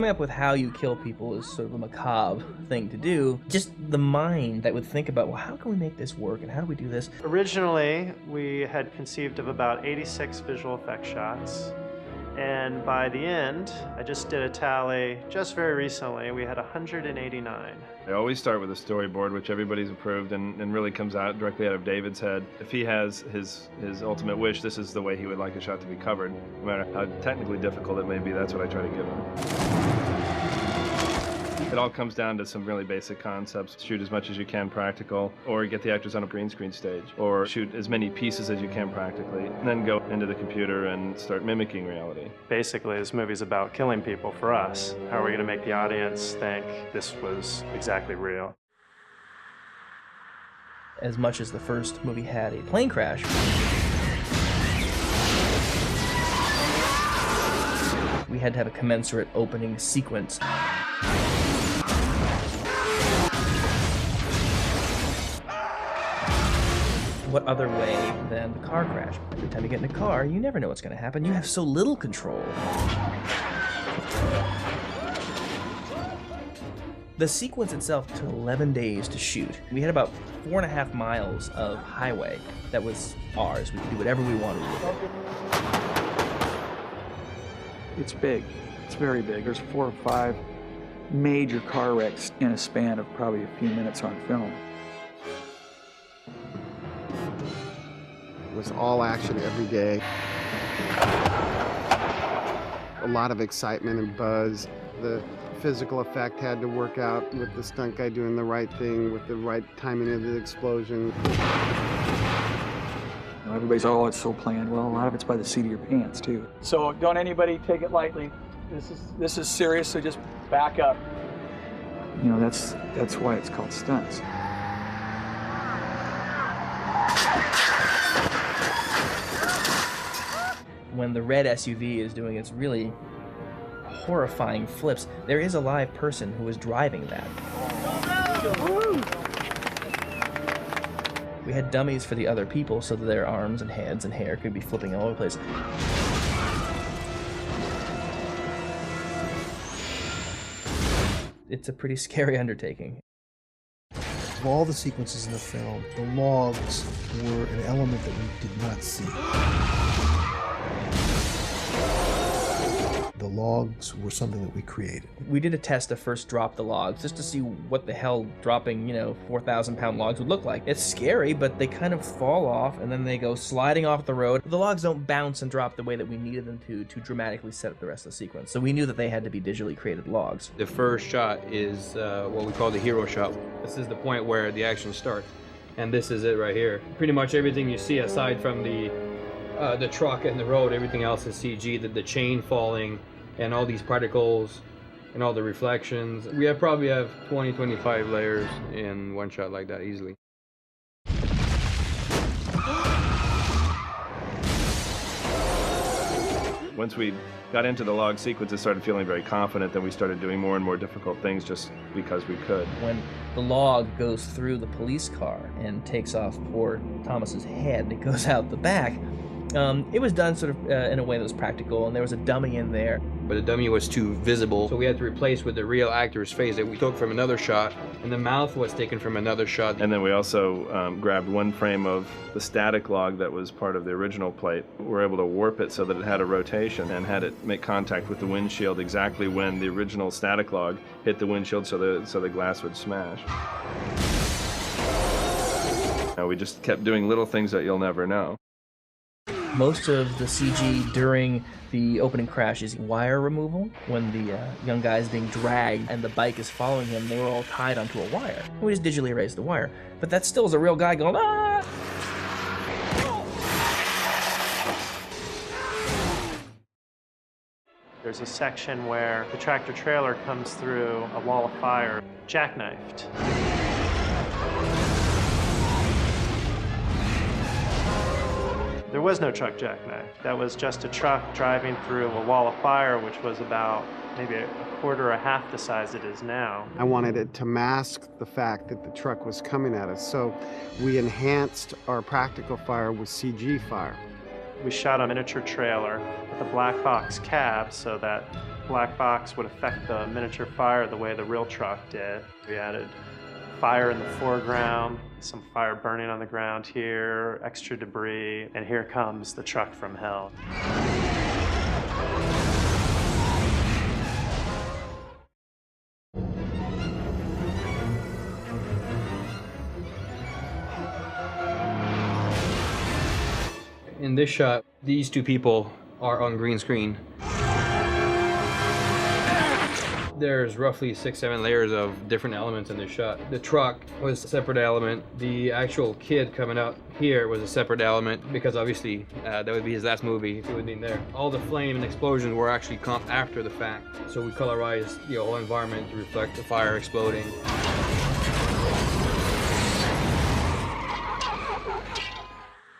Coming up with how you kill people is sort of a macabre thing to do. Just the mind that would think about, well, how can we make this work and how do we do this? Originally, we had conceived of about 86 visual effects shots. And by the end, I just did a tally just very recently, we had 189. I always start with a storyboard, which everybody's approved and really comes out directly out of David's head. If he has his ultimate wish, this is the way he would like a shot to be covered. No matter how technically difficult it may be, that's what I try to give him. It all comes down to some really basic concepts. Shoot as much as you can practical, or get the actors on a green screen stage, or shoot as many pieces as you can practically, and then go into the computer and start mimicking reality. Basically, this movie's about killing people for us. How are we going to make the audience think this was exactly real? As much as the first movie had a plane crash, we had to have a commensurate opening sequence. What other way than the car crash? Every time you get in a car, you never know what's going to happen. You have so little control. The sequence itself took 11 days to shoot. We had about 4.5 miles of highway that was ours. We could do whatever we wanted with it. It's big. It's very big. There's 4 or 5 major car wrecks in a span of probably a few minutes on film. It was all action every day. A lot of excitement and buzz. The physical effect had to work out with the stunt guy doing the right thing, with the right timing of the explosion. You know, everybody's, oh, it's so planned. Well, a lot of it's by the seat of your pants, too. So don't anybody take it lightly. This is serious, so just back up. You know, that's why it's called stunts. When the red SUV is doing its really horrifying flips, there is a live person who is driving that. We had dummies for the other people so that their arms and heads and hair could be flipping all over the place. It's a pretty scary undertaking. Of all the sequences in the film, the logs were an element that we did not see. The logs were something that we created. We did a test to first drop the logs just to see what the hell dropping, 4,000-pound logs would look like. It's scary, but they kind of fall off and then they go sliding off the road. The logs don't bounce and drop the way that we needed them to dramatically set up the rest of the sequence. So we knew that they had to be digitally created logs. The first shot is what we call the hero shot. This is the point where the action starts. And this is it right here. Pretty much everything you see aside from the truck and the road, everything else is CG, the chain falling, and all these particles and all the reflections. We probably have 20-25 layers in one shot like that easily. Once we got into the log sequence, I started feeling very confident. Then we started doing more and more difficult things just because we could. When the log goes through the police car and takes off poor Thomas's head, and it goes out the back, it was done sort of in a way that was practical, and there was a dummy in there. But the dummy was too visible, so we had to replace with the real actor's face that we took from another shot, and the mouth was taken from another shot. And then we also grabbed one frame of the static log that was part of the original plate. We were able to warp it so that it had a rotation and had it make contact with the windshield exactly when the original static log hit the windshield so the glass would smash. We just kept doing little things that you'll never know. Most of the CG during the opening crash is wire removal. When the young guy is being dragged and the bike is following him, they were all tied onto a wire. We just digitally erased the wire. But that still is a real guy going, ah! There's a section where the tractor trailer comes through a wall of fire, jackknifed. There was no truck jackknife. That was just a truck driving through a wall of fire, which was about maybe a quarter or half the size it is now. I wanted it to mask the fact that the truck was coming at us, so we enhanced our practical fire with CG fire. We shot a miniature trailer with a black box cab so that black box would affect the miniature fire the way the real truck did. We added fire in the foreground, some fire burning on the ground here, extra debris, and here comes the truck from hell. In this shot, these two people are on green screen. There's roughly 6-7 layers of different elements in this shot. The truck was a separate element. The actual kid coming out here was a separate element because obviously that would be his last movie if he would be in there. All the flame and explosions were actually after the fact. So we colorized the whole environment to reflect the fire exploding.